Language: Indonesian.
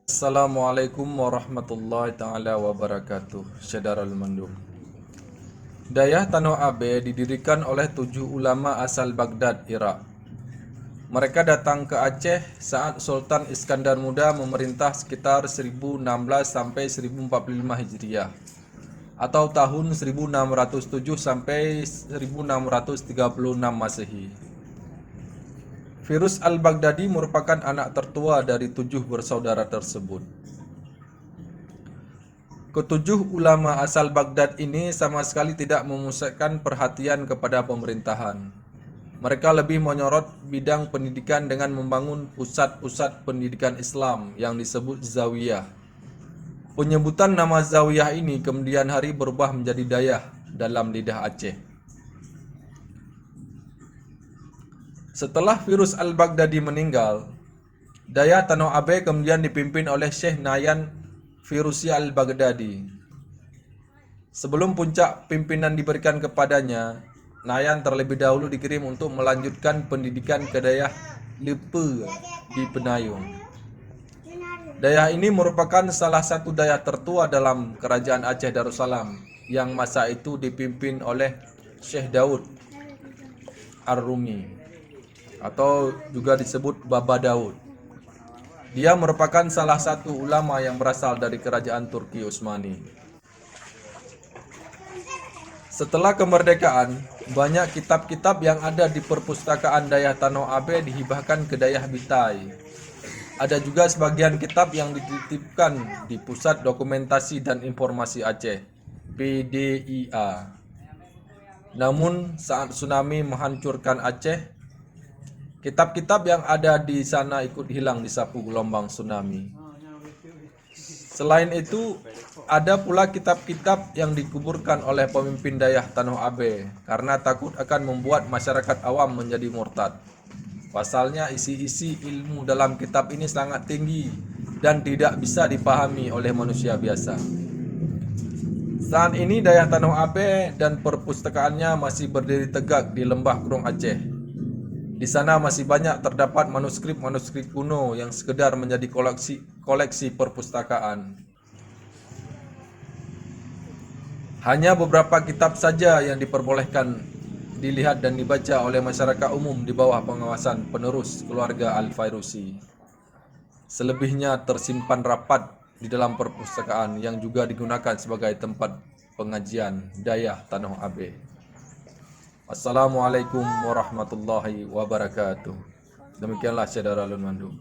Assalamualaikum warahmatullahi taala wabarakatuh. Syederul Mandum. Dayah Tanoh Abe didirikan oleh 7 ulama asal Baghdad, Irak. Mereka datang ke Aceh saat Sultan Iskandar Muda memerintah sekitar 1016 sampai 1045 Hijriah atau tahun 1607 sampai 1636 Masehi. Firuz al-Baghdadi merupakan anak tertua dari 7 bersaudara tersebut. Ketujuh ulama asal Baghdad ini sama sekali tidak memusatkan perhatian kepada pemerintahan. Mereka lebih menyorot bidang pendidikan dengan membangun pusat-pusat pendidikan Islam yang disebut zawiyah. Penyebutan nama zawiyah ini kemudian hari berubah menjadi dayah dalam lidah Aceh. Setelah Firuz al-Baghdadi meninggal, Dayah Tanoh Abe kemudian dipimpin oleh Syekh Nayan Firuzi al-Baghdadi. Sebelum puncak pimpinan diberikan kepadanya, Nayan terlebih dahulu dikirim untuk melanjutkan pendidikan ke Dayah Lepe di Penayung. Dayah ini merupakan salah satu dayah tertua dalam kerajaan Aceh Darussalam yang masa itu dipimpin oleh Syekh Daud Ar-Rumi atau juga disebut Baba Daud. Dia merupakan salah satu ulama yang berasal dari kerajaan Turki Utsmani. Setelah kemerdekaan, banyak kitab-kitab yang ada di perpustakaan Dayah Tanoh Abe dihibahkan ke Dayah Bitai. Ada juga sebagian kitab yang dititipkan di Pusat Dokumentasi dan Informasi Aceh, PDIA. Namun saat tsunami menghancurkan Aceh, kitab-kitab yang ada di sana ikut hilang disapu gelombang tsunami. Selain itu, ada pula kitab-kitab yang dikuburkan oleh pemimpin Dayah Tanoh Abe karena takut akan membuat masyarakat awam menjadi murtad. Pasalnya isi-isi ilmu dalam kitab ini sangat tinggi dan tidak bisa dipahami oleh manusia biasa. Saat ini Dayah Tanoh Abe dan perpustakaannya masih berdiri tegak di Lembah Kurung Aceh. Di sana masih banyak terdapat manuskrip-manuskrip kuno yang sekedar menjadi koleksi perpustakaan. Hanya beberapa kitab saja yang diperbolehkan dilihat dan dibaca oleh masyarakat umum di bawah pengawasan penerus keluarga Al-Fairuzi. Selebihnya tersimpan rapat di dalam perpustakaan yang juga digunakan sebagai tempat pengajian Dayah Tanoh Abe. Assalamualaikum warahmatullahi wabarakatuh. Demikianlah Syederul Mandum.